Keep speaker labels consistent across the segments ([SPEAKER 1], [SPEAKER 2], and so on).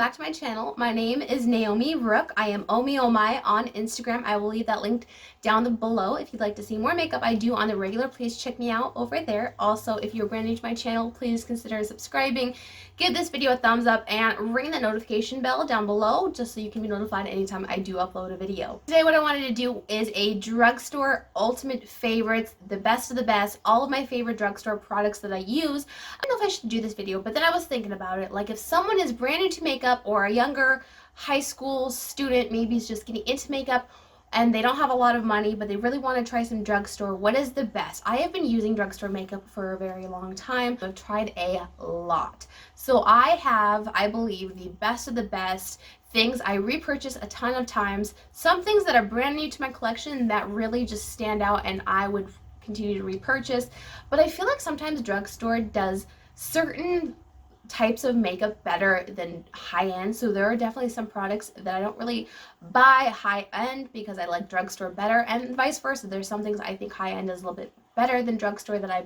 [SPEAKER 1] back to my channel. My name is Naomi Rook. I am Omi Omai on Instagram. I will leave that linked down below if you'd like to see more makeup I do on the regular. Please check me out over there. Also, if you're brand new to my channel, please consider subscribing, give this video a thumbs up, and ring the notification bell down below just so you can be notified anytime I do upload a video. Today what I wanted to do is a drugstore ultimate favorites, the best of the best, all of my favorite drugstore products that I use. I don't know if I should do this video, but then I was thinking about it, like if someone is brand new to makeup or a younger high school student maybe is just getting into makeup and they don't have a lot of money but they really want to try some drugstore, what is the best? I have been using drugstore makeup for a very long time. I've tried a lot. So I have, I believe, the best of the best things I repurchase a ton of times. Some things that are brand new to my collection that really just stand out and I would continue to repurchase. But I feel like sometimes drugstore does certain types of makeup better than high-end, so there are definitely some products that I don't really buy high-end because I like drugstore better, and vice versa. There's some things I think high-end is a little bit better than drugstore that I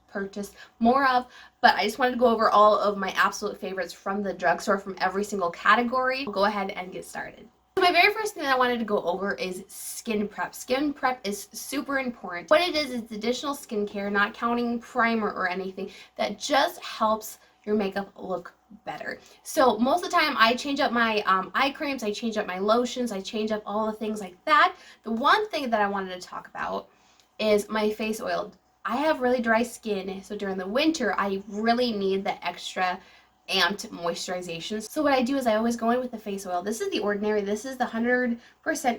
[SPEAKER 1] purchase more of. But I just wanted to go over all of my absolute favorites from the drugstore from every single category. We'll go ahead and get started. So my very first thing that I wanted to go over is skin prep. Skin prep is super important. What it is additional skincare, not counting primer or anything, that just helps your makeup look better. So most of the time I change up my eye creams, I change up my lotions, I change up all the things like that. The one thing that I wanted to talk about is my face oil. I have really dry skin, so during the winter I really need the extra amped moisturization. So what I do is I always go in with the face oil. This is the Ordinary. This is the 100%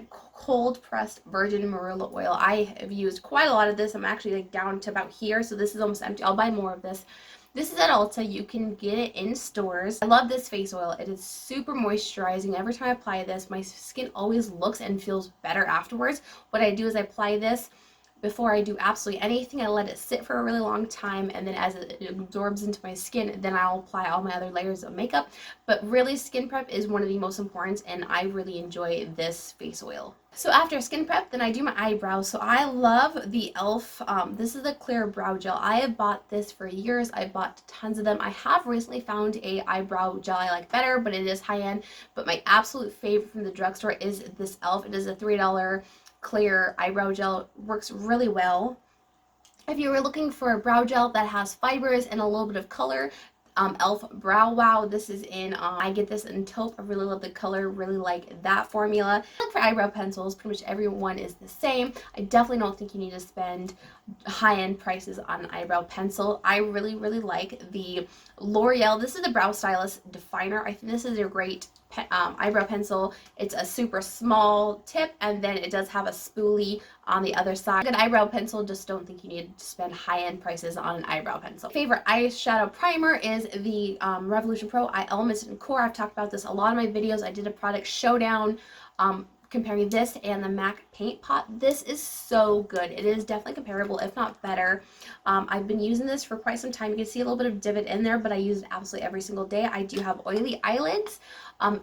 [SPEAKER 1] cold pressed virgin Marula oil. I have used quite a lot of this. I'm actually like down to about here, so this is almost empty. I'll buy more of this. This is at Ulta. You can get it in stores. I love this face oil. It is super moisturizing. Every time I apply this, my skin always looks and feels better afterwards. What I do is I apply this before I do absolutely anything. I let it sit for a really long time, and then as it absorbs into my skin, then I'll apply all my other layers of makeup. But really, skin prep is one of the most important, and I really enjoy this face oil. So after skin prep, then I do my eyebrows. So I love the e.l.f. This is the clear brow gel. I have bought this for years. I bought tons of them. I have recently found a eyebrow gel I like better, but it is high-end. But my absolute favorite from the drugstore is this e.l.f. It is a $3 clear eyebrow gel. Works really well. If you were looking for a brow gel that has fibers and a little bit of color, e.l.f. Brow Wow. This is in, I get this in taupe. I really love the color, really like that formula. Look for eyebrow pencils. Pretty much everyone is the same. I definitely don't think you need to spend high-end prices on an eyebrow pencil. I really like the Loreal. This is the Brow Stylist Definer. I think this is a great eyebrow pencil. It's a super small tip, and then it does have a spoolie on the other side. An eyebrow pencil, just don't think you need to spend high-end prices on an eyebrow pencil. Favorite eyeshadow primer is the Revolution Pro Eye Elements and Core. I've talked about this a lot in my videos. I did a product showdown comparing this and the MAC Paint Pot. This is so good. It is definitely comparable, if not better. I've been using this for quite some time. You can see a little bit of divot in there, but I use it absolutely every single day. I do have oily eyelids,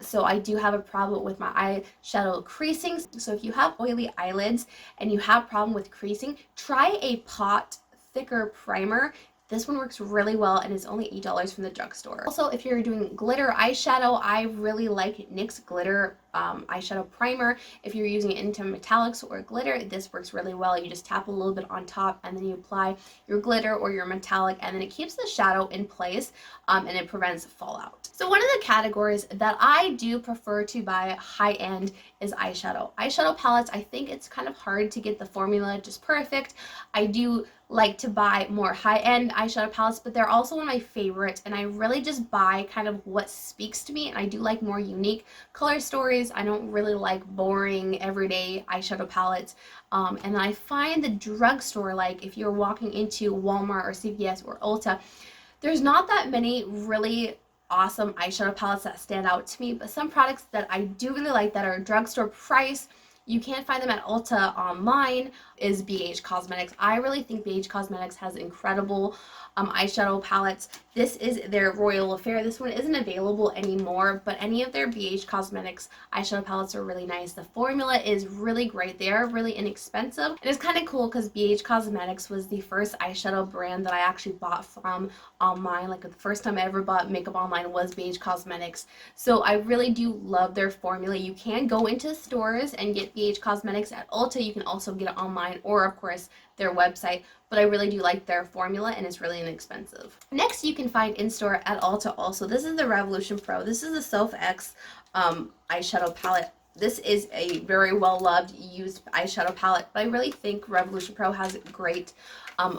[SPEAKER 1] so I do have a problem with my eyeshadow creasing. So if you have oily eyelids and you have a problem with creasing, try a pot thicker primer. This one works really well and is only $8 from the drugstore. Also, if you're doing glitter eyeshadow, I really like NYX Glitter eyeshadow primer. If you're using it into metallics or glitter, this works really well. You just tap a little bit on top and then you apply your glitter or your metallic, and then it keeps the shadow in place and it prevents fallout. So one of the categories that I do prefer to buy high-end is eyeshadow. Eyeshadow palettes, I think it's kind of hard to get the formula just perfect. I do like to buy more high-end eyeshadow palettes, but they're also one of my favorites, and I really just buy kind of what speaks to me, and I do like more unique color stories. I don't really like boring everyday eyeshadow palettes. And then I find the drugstore, like if you're walking into Walmart or CVS or Ulta, there's not that many really awesome eyeshadow palettes that stand out to me, but some products that I do really like that are drugstore price, you can't find them at Ulta online, is BH Cosmetics. I really think BH Cosmetics has incredible eyeshadow palettes. This is their Royal Affair. This one isn't available anymore, but any of their BH Cosmetics eyeshadow palettes are really nice. The formula is really great. They are really inexpensive. And it's kind of cool because BH Cosmetics was the first eyeshadow brand that I actually bought from online. Like the first time I ever bought makeup online was BH Cosmetics. So I really do love their formula. You can go into stores and get BH Cosmetics at Ulta. You can also get it online or of course their website, but I really do like their formula and it's really inexpensive. Next you can find in store at Ulta also. This is the Revolution Pro. This is the Self X eyeshadow palette. This is a very well loved used eyeshadow palette, but I really think Revolution Pro has a great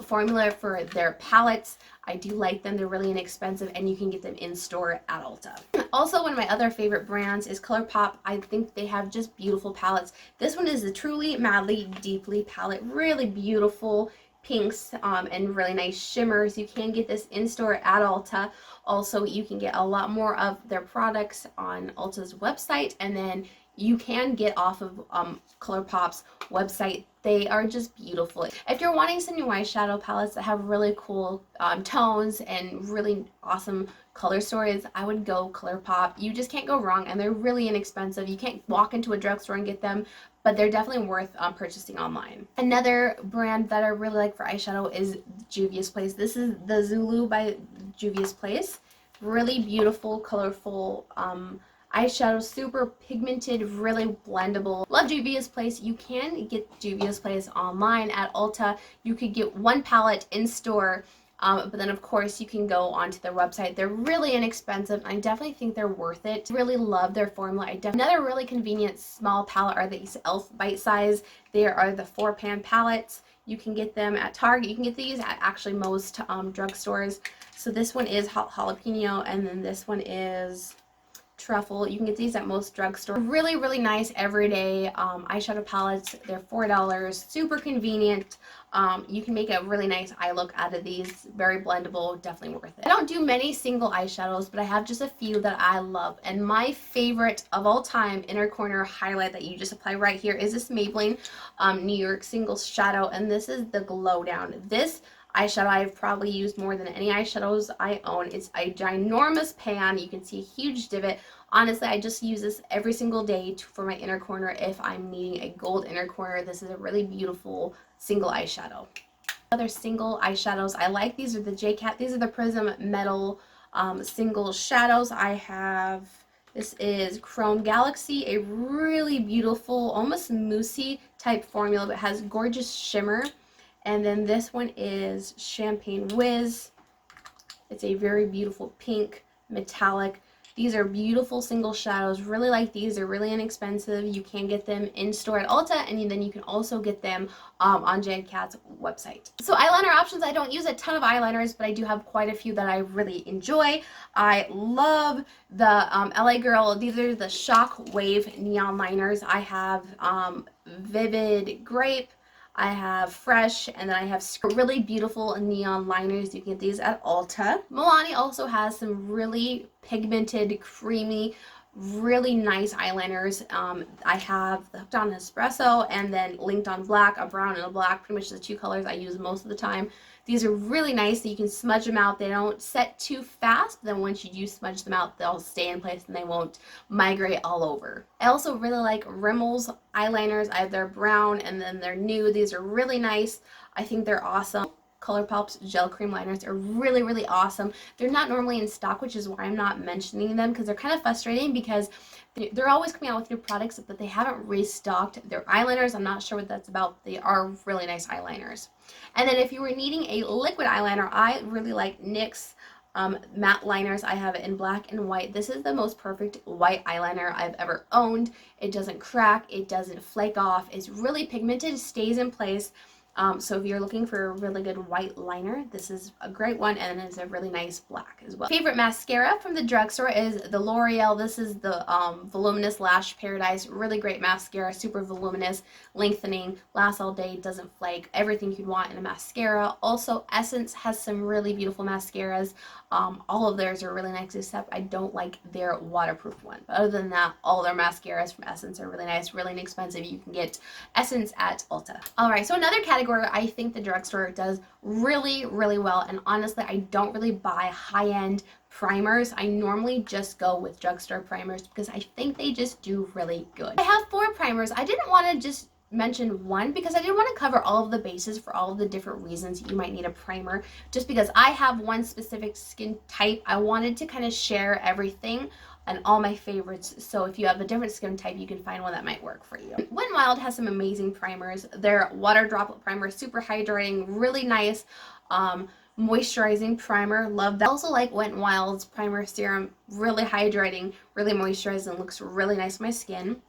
[SPEAKER 1] formula for their palettes. I do like them. They're really inexpensive and you can get them in store at Ulta. Also, one of my other favorite brands is Colourpop. I think they have just beautiful palettes. This one is the Truly Madly Deeply palette. Really beautiful pinks and really nice shimmers. You can get this in store at Ulta. Also, you can get a lot more of their products on Ulta's website, and then you can get off of Colourpop's website. They are just beautiful. If you're wanting some new eyeshadow palettes that have really cool tones and really awesome color stories, I would go Colourpop. You just can't go wrong, and they're really inexpensive. You can't walk into a drugstore and get them, but they're definitely worth purchasing online. Another brand that I really like for eyeshadow is Juvia's Place. This is the Zulu by Juvia's Place. Really beautiful, colorful eyeshadow, super pigmented, really blendable. Love Juvia's Place. You can get Juvia's Place online at Ulta. You could get one palette in store, but then of course you can go onto their website. They're really inexpensive. I definitely think they're worth it. Really love their formula. Another really convenient small palette are these e.l.f. Bite Size. They are the 4-pan palettes. You can get them at Target. You can get these at actually most drugstores. So this one is jalapeno, and then this one is truffle. You can get these at most drugstores. Really, really nice everyday eyeshadow palettes. They're $4. Super convenient. You can make a really nice eye look out of these. Very blendable. Definitely worth it. I don't do many single eyeshadows, but I have just a few that I love. And my favorite of all time inner corner highlight that you just apply right here is this Maybelline New York Single Shadow. And this is the Glow Down. This eyeshadow I've probably used more than any eyeshadows I own. It's a ginormous pan. You can see a huge divot. Honestly, I just use this every single day for my inner corner if I'm needing a gold inner corner. This is a really beautiful single eyeshadow. Other single eyeshadows I like, these are the J.Cat. These are the Prism Metal single shadows. I have, this is Chrome Galaxy, a really beautiful, almost moussey type formula, but has gorgeous shimmer. And then this one is Champagne Whiz. It's a very beautiful pink, metallic. These are beautiful single shadows. Really like these. They're really inexpensive. You can get them in store at Ulta, and then you can also get them on J.Cat's website. So eyeliner options, I don't use a ton of eyeliners, but I do have quite a few that I really enjoy. I love the LA Girl. These are the Shock Wave Neon Liners. I have Vivid Grape, I have Fresh, and then I have really beautiful neon liners. You can get these at Ulta. Milani also has some really pigmented, creamy, really nice eyeliners. I have the Hooked on Espresso and then Linked on Black, a brown and a black, pretty much the two colors I use most of the time. These are really nice. You can smudge them out. They don't set too fast, but then once you do smudge them out, they'll stay in place and they won't migrate all over. I also really like Rimmel's eyeliners. I have their brown and then their nude. These are really nice. I think they're awesome. Colourpop's gel cream liners are really, really awesome. They're not normally in stock, which is why I'm not mentioning them, because they're kind of frustrating because they're always coming out with new products, but they haven't restocked their eyeliners. I'm not sure what that's about. They are really nice eyeliners. And then if you were needing a liquid eyeliner, I really like NYX matte liners. I have it in black and white. This is the most perfect white eyeliner I've ever owned. It doesn't crack. It doesn't flake off. It's really pigmented. It stays in place. So if you're looking for a really good white liner, this is a great one, and it's a really nice black as well. Favorite mascara from the drugstore is the Loreal. This is the Voluminous Lash Paradise. Really great mascara, super voluminous, lengthening, lasts all day, doesn't flake, everything you'd want in a mascara. Also, Essence has some really beautiful mascaras. All of theirs are really nice, except I don't like their waterproof one. But other than that, all their mascaras from Essence are really nice, really inexpensive. You can get Essence at Ulta. Alright, so another category category I think the drugstore does really, really well. And honestly, I don't really buy high-end primers. I normally just go with drugstore primers because I think they just do really good. I have 4 primers. I didn't want to just mention one because I didn't want to cover all of the bases for all of the different reasons you might need a primer. Just because I have one specific skin type, I wanted to kind of share everything and all my favorites. So if you have a different skin type, you can find one that might work for you. Wet n Wild has some amazing primers. Their water droplet primer is super hydrating, really nice. Moisturizing primer, love that. I also like Wet n Wild's primer serum, really hydrating, really moisturizing, looks really nice on my skin.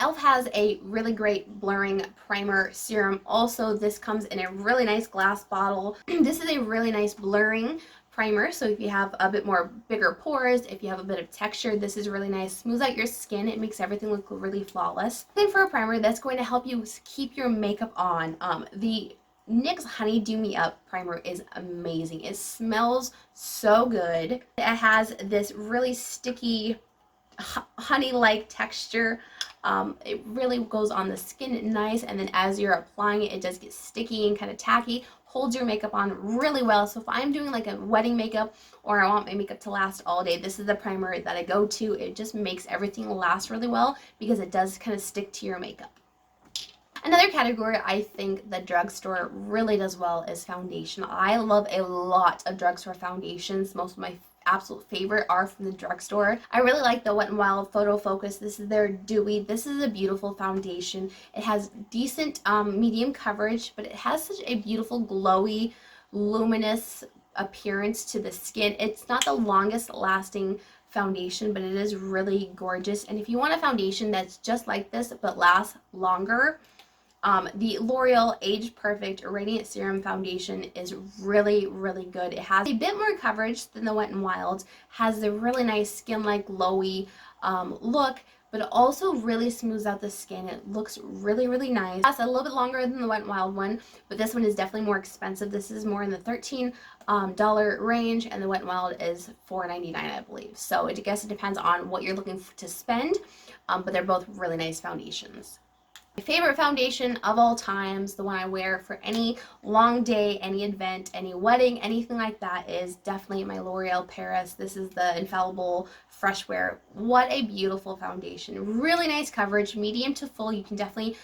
[SPEAKER 1] e.l.f. has a really great blurring primer serum. Also, this comes in a really nice glass bottle. This is a really nice blurring primer, so if you have a bit more bigger pores, if you have a bit of texture, this is really nice. Smooths out your skin. It makes everything look really flawless. Looking for a primer that's going to help you keep your makeup on. The NYX Honeydew Me Up primer is amazing. It smells so good. It has this really sticky honey-like texture. It really goes on the skin nice, and then as you're applying it, it does get sticky and kind of tacky. Holds your makeup on really well. So if I'm doing like a wedding makeup or I want my makeup to last all day, this is the primer that I go to. It just makes everything last really well because it does kind of stick to your makeup. Another category I think the drugstore really does well is foundation. I love a lot of drugstore foundations. Most of my absolute favorite are from the drugstore. I really like the Wet n Wild Photo Focus. This is their Dewy. This is a beautiful foundation. It has decent medium coverage, but it has such a beautiful glowy, luminous appearance to the skin. It's not the longest lasting foundation, but it is really gorgeous. And if you want a foundation that's just like this but lasts longer, the Loreal Age Perfect Radiant Serum Foundation is really, really good. It has a bit more coverage than the Wet n Wild, has a really nice skin-like glowy look, but it also really smooths out the skin. It looks really, really nice. It lasts a little bit longer than the Wet n Wild one, but this one is definitely more expensive. This is more in the $13 range, and the Wet n Wild is $4.99, I believe. So I guess it depends on what you're looking to spend, but they're both really nice foundations. My favorite foundation of all times, the one I wear for any long day, any event, any wedding, anything like that, is definitely my L'Oreal Paris. This is the Infallible Fresh Wear. What a beautiful foundation. Really nice coverage, medium to full. You can definitely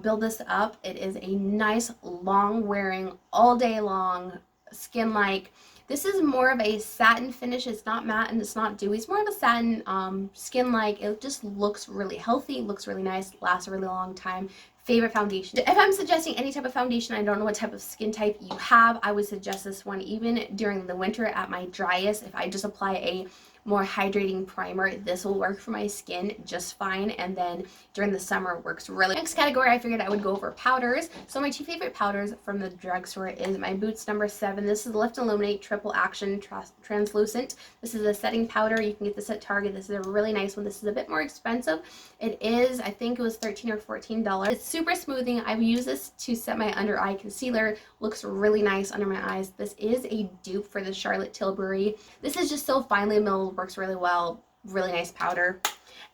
[SPEAKER 1] build this up. It is a nice, long wearing, all day long, skin-like. This is more of a satin finish. It's not matte and it's not dewy. It's more of a satin skin-like. It just looks really healthy, looks really nice, lasts a really long time. Favorite foundation. If I'm suggesting any type of foundation, I don't know what type of skin type you have, I would suggest this one even during the winter at my driest. If I just apply a more hydrating primer, this will work for my skin just fine, and then during the summer works really. Next category, I figured I would go over powders. So my 2 favorite powders from the drugstore is my Boots number 7. This is Lift and Illuminate Triple Action Translucent. This is a setting powder. You can get this at Target. This is a really nice one. This is a bit more expensive. It is, I think it was $13 or $14. It's super smoothing. I've used this to set my under eye concealer. Looks really nice under my eyes. This is a dupe for the Charlotte Tilbury. This is just so finely milled, works really well. Really nice powder.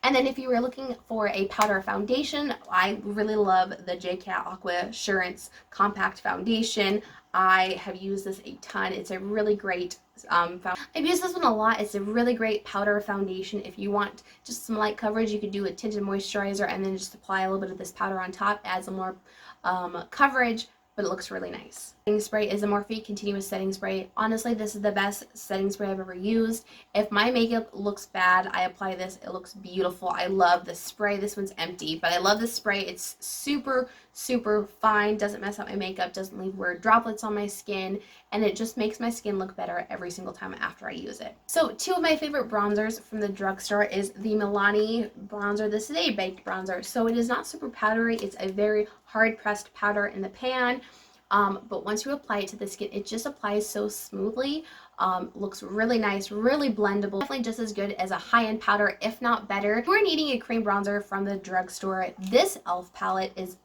[SPEAKER 1] And then if you were looking for a powder foundation, I really love the J.Cat Aqua Assurance Compact Foundation. I have used this a ton. It's a really great I've used this one a lot. It's a really great powder foundation. If you want just some light coverage, you could do a tinted moisturizer and then just apply a little bit of this powder on top. Adds some more coverage, but it looks really nice. Setting spray is a Morphe Continuous Setting Spray. Honestly, this is the best setting spray I've ever used. If my makeup looks bad, I apply this. It looks beautiful. I love the spray. This one's empty, but I love the spray. It's super, super fine. Doesn't mess up my makeup. Doesn't leave weird droplets on my skin. And it just makes my skin look better every single time after I use it. So 2 of my favorite bronzers from the drugstore is the Milani Bronzer. This is a baked bronzer, so it is not super powdery. It's a very hard pressed powder in the pan. But once you apply it to the skin, it just applies so smoothly. Looks really nice, really blendable. Definitely just as good as a high-end powder, if not better. If you're needing a cream bronzer from the drugstore, this e.l.f. palette is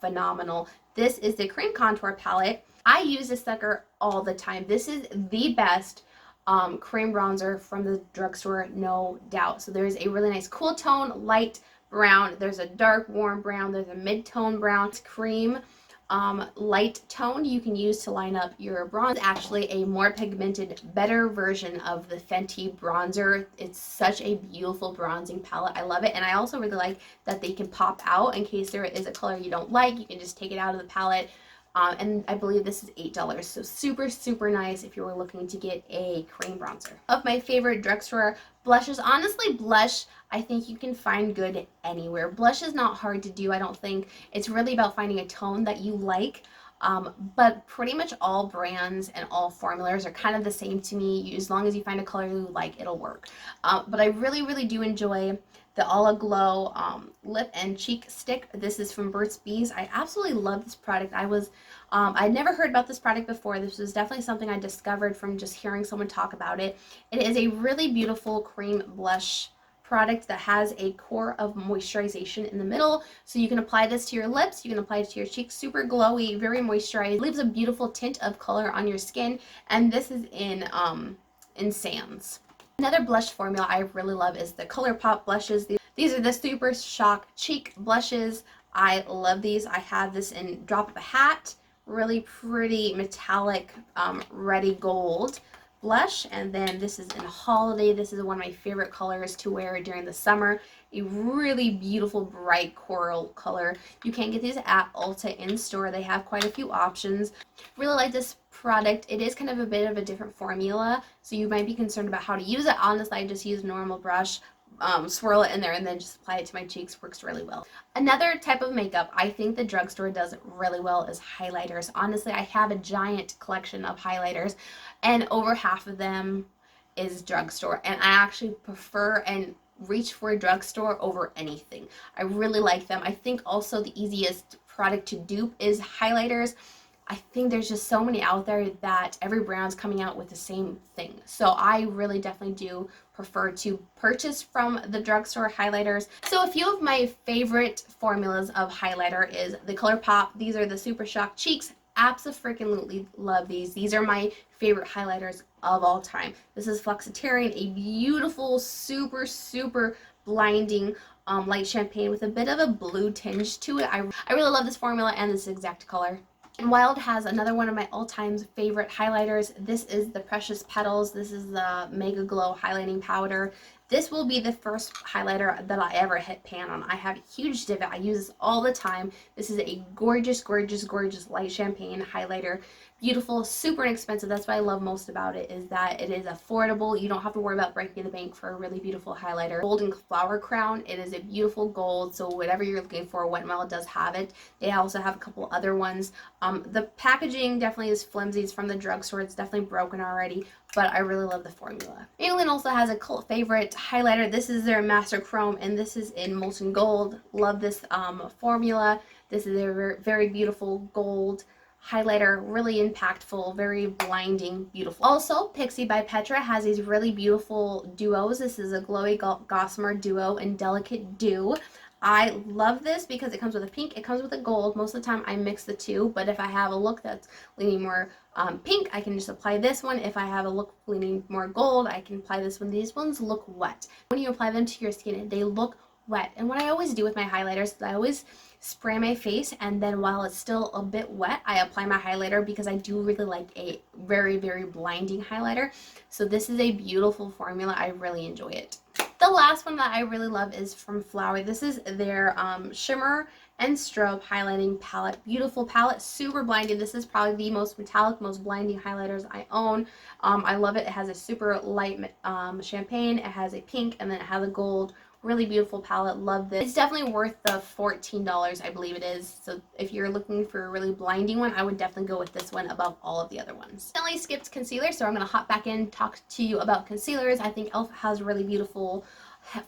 [SPEAKER 1] phenomenal. This is the Cream Contour Palette. I use this sucker all the time. This is the best cream bronzer from the drugstore, no doubt. So there's a really nice cool tone, light brown. There's a dark warm brown. There's a mid-tone brown. It's cream. light tone you can use to line up your bronze. It's actually a more pigmented, better version of the Fenty bronzer. It's such a beautiful bronzing palette. I love it, and I also really like that they can pop out in case there is a color you don't like. You can just take it out of the palette. And I believe this is $8, so super, super nice if you were looking to get a cream bronzer. Of my favorite drugstore blushes, honestly, blush, I think you can find good anywhere. Blush is not hard to do, I don't think. It's really about finding a tone that you like. But pretty much all brands and all formulas are kind of the same to me. As long as you find a color you like, it'll work. But I really, really do enjoy the All Aglow lip and cheek stick. This is from Burt's Bees. I absolutely love this product. I'd never heard about this product before. This was definitely something I discovered from just hearing someone talk about it. It is a really beautiful cream blush product that has a core of moisturization in the middle, so you can apply this to your lips, you can apply it to your cheeks. Super glowy, very moisturized, leaves a beautiful tint of color on your skin, and this is in SUNZZ. Another blush formula I really love is the Colourpop blushes. These are the Super Shock Cheek blushes. I love these. I have this in Drop of a Hat, really pretty metallic reddy gold blush, and then this is in Holiday. This is one of my favorite colors to wear during the summer. A really beautiful bright coral color. You can get these at Ulta in store. They have quite a few options. Really like this product. It is kind of a bit of a different formula, so you might be concerned about how to use it. Honestly, I just use a normal brush, swirl it in there, and then just apply it to my cheeks. Works really well. Another type of makeup I think the drugstore does really well is highlighters. Honestly, I have a giant collection of highlighters, and over half of them is drugstore, and I actually prefer and reach for a drugstore over anything. I really like them. I think also the easiest product to dupe is highlighters. I think there's just so many out there that every brand's coming out with the same thing. So I really definitely do prefer to purchase from the drugstore highlighters. So a few of my favorite formulas of highlighter is the Colourpop. These are the Super Shock Cheeks. Absolutely love these. These are my favorite highlighters of all time. This is Flexitarian, a beautiful, super, super blinding light champagne with a bit of a blue tinge to it. I really love this formula and this exact color. And Wild has another one of my all-time favorite highlighters. This is the Precious Petals. This is the Mega Glow highlighting powder. This will be the first highlighter that I ever hit pan on. I have a huge divot. I use this all the time. This is a gorgeous, gorgeous, gorgeous light champagne highlighter. Beautiful, super inexpensive. That's what I love most about it, is that it is affordable. You don't have to worry about breaking the bank for a really beautiful highlighter. Golden Flower Crown. It is a beautiful gold, so whatever you're looking for, Wet n Wild does have it. They also have a couple other ones. The packaging definitely is flimsy. It's from the drugstore. It's definitely broken already, but I really love the formula. Maybelline also has a cult favorite highlighter. This is their Master Chrome, and this is in Molten Gold. Love this formula. This is a very beautiful gold highlighter, really impactful, very blinding, beautiful. Also, Pixie by Petra has these really beautiful duos. This is a glowy Gossamer Duo in Delicate Dew. I love this because it comes with a pink, it comes with a gold. Most of the time I mix the two, but if I have a look that's leaning more pink, I can just apply this one. If I have a look leaning more gold, I can apply this one. These ones look wet. When you apply them to your skin, they look wet. And what I always do with my highlighters is I always spray my face, and then while it's still a bit wet, I apply my highlighter because I do really like a very, very blinding highlighter. So this is a beautiful formula. I really enjoy it. The last one that I really love is from Flower. This is their Shimmer and Strobe highlighting palette. Beautiful palette, super blinding. This is probably the most metallic, most blinding highlighters I own. I love it. It has a super light champagne, it has a pink, and then it has a gold. Really beautiful palette. Love this. It's definitely worth the $14, I believe it is. So if you're looking for a really blinding one, I would definitely go with this one above all of the other ones. Definitely skipped concealer, so I'm going to hop back in and talk to you about concealers. I think e.l.f. has really beautiful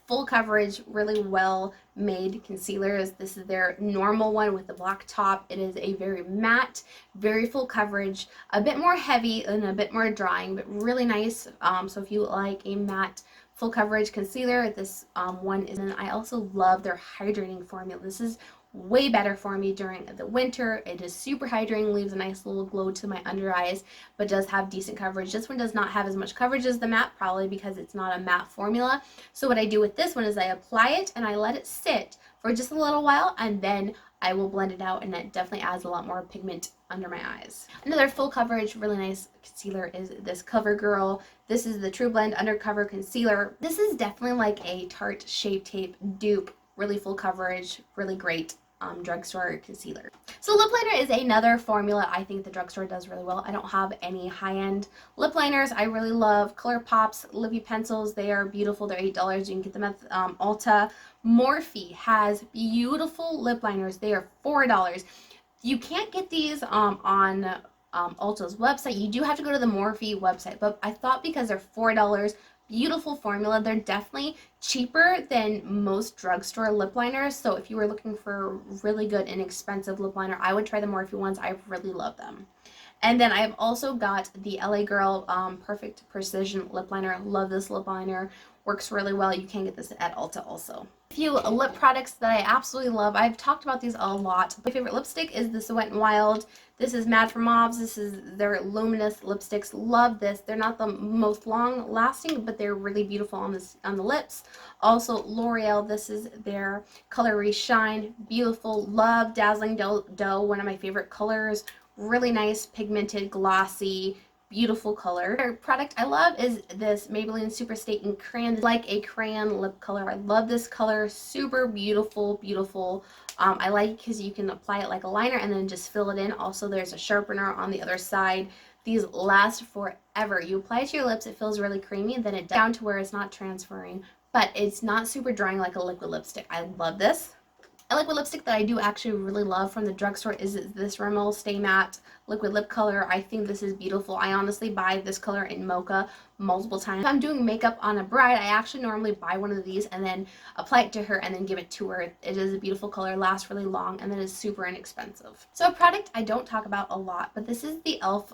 [SPEAKER 1] full coverage, really well made concealers. This is their normal one with the black top. It is a very matte, very full coverage, a bit more heavy and a bit more drying, but really nice. So if you like a matte full coverage concealer, this one is. And I also love their hydrating formula. This is way better for me during the winter. It is super hydrating, leaves a nice little glow to my under eyes, but does have decent coverage. This one does not have as much coverage as the matte, probably because it's not a matte formula. So what I do with this one is I apply it and I let it sit for just a little while, and then I will blend it out, and it definitely adds a lot more pigment under my eyes. Another full coverage, really nice concealer is this CoverGirl. This is the True Blend Undercover Concealer. This is definitely like a Tarte Shape Tape dupe. Really full coverage, really great drugstore concealer. So lip liner is another formula I think the drugstore does really well. I don't have any high-end lip liners. I really love Colourpop's lippy pencils. They are beautiful. They're $8. You can get them at Ulta. Morphe has beautiful lip liners. They are $4. You can't get these on Ulta's website. You do have to go to the Morphe website, but I thought because they're $4, beautiful formula, they're definitely cheaper than most drugstore lip liners. So if you were looking for really good inexpensive lip liner, I would try the Morphe ones. I really love them. And then I've also got the LA Girl Perfect Precision lip liner. Love this lip liner. Works really well. You can get this at Ulta also. A few lip products that I absolutely love. I've talked about these a lot. My favorite lipstick is this Wet n Wild. This is Mad for Mobs. This is their luminous lipsticks. Love this. They're not the most long lasting, but they're really beautiful on the lips. Also L'Oreal. This is their Color Reshine. Beautiful. Love Dazzling Dough. One of my favorite colors. Really nice, pigmented, glossy, beautiful color. Another product I love is this Maybelline Super Stay in Crayon. It's like a crayon lip color. I love this color. Super beautiful, beautiful. I like it because you can apply it like a liner and then just fill it in. Also, there's a sharpener on the other side. These last forever. You apply it to your lips, it feels really creamy, and then it down to where it's not transferring, but it's not super drying like a liquid lipstick. I love this. A liquid lipstick that I do actually really love from the drugstore is this Rimmel Stay Matte liquid lip color. I think this is beautiful. I honestly buy this color in mocha multiple times. If I'm doing makeup on a bride, I actually normally buy one of these and then apply it to her and then give it to her. It is a beautiful color, lasts really long, and then is super inexpensive. So a product I don't talk about a lot, but this is the e.l.f.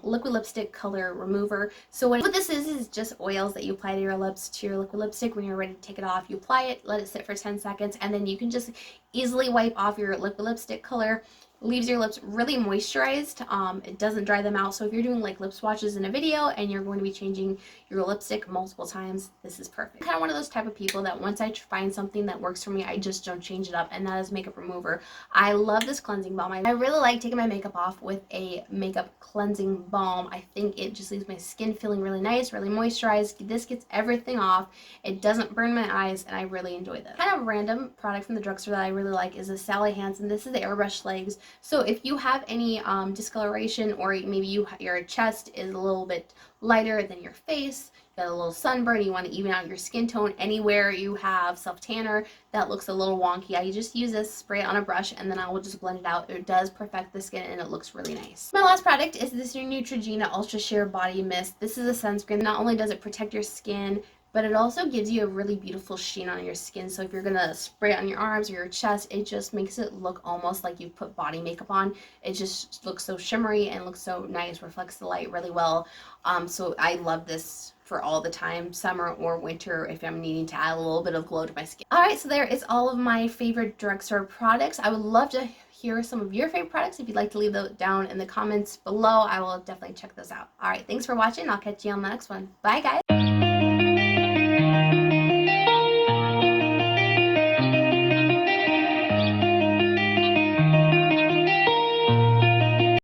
[SPEAKER 1] Liquid lipstick color remover. So what this is just oils that you apply to your lips, to your liquid lipstick. When you're ready to take it off, you apply it, let it sit for 10 seconds, and then you can just easily wipe off your liquid lipstick color. Leaves your lips really moisturized. It doesn't dry them out. So if you're doing like lip swatches in a video and you're going to be changing your lipstick multiple times, this is perfect. I'm kind of one of those type of people that once I find something that works for me, I just don't change it up, and that is makeup remover. I love this cleansing balm. I really like taking my makeup off with a makeup cleansing balm. I think it just leaves my skin feeling really nice, really moisturized. This gets everything off. It doesn't burn my eyes, and I really enjoy this. Kind of random product from the drugstore that I really like is a Sally Hansen. This is the Airbrush Legs. So if you have any discoloration, or maybe your chest is a little bit lighter than your face, you got a little sunburn, you want to even out your skin tone, anywhere you have self-tanner that looks a little wonky, I just use this, spray it on a brush, and then I will just blend it out. It does perfect the skin, and it looks really nice. My last product is this new Neutrogena Ultra Sheer Body Mist. This is a sunscreen. Not only does it protect your skin, but it also gives you a really beautiful sheen on your skin. So if you're gonna spray it on your arms or your chest, it just makes it look almost like you've put body makeup on. It just looks so shimmery and looks so nice, reflects the light really well. So I love this for all the time, summer or winter, if I'm needing to add a little bit of glow to my skin. Alright, so there is all of my favorite drugstore products. I would love to hear some of your favorite products. If you'd like to leave those down in the comments below, I will definitely check those out. Alright, thanks for watching. I'll catch you on the next one. Bye, guys.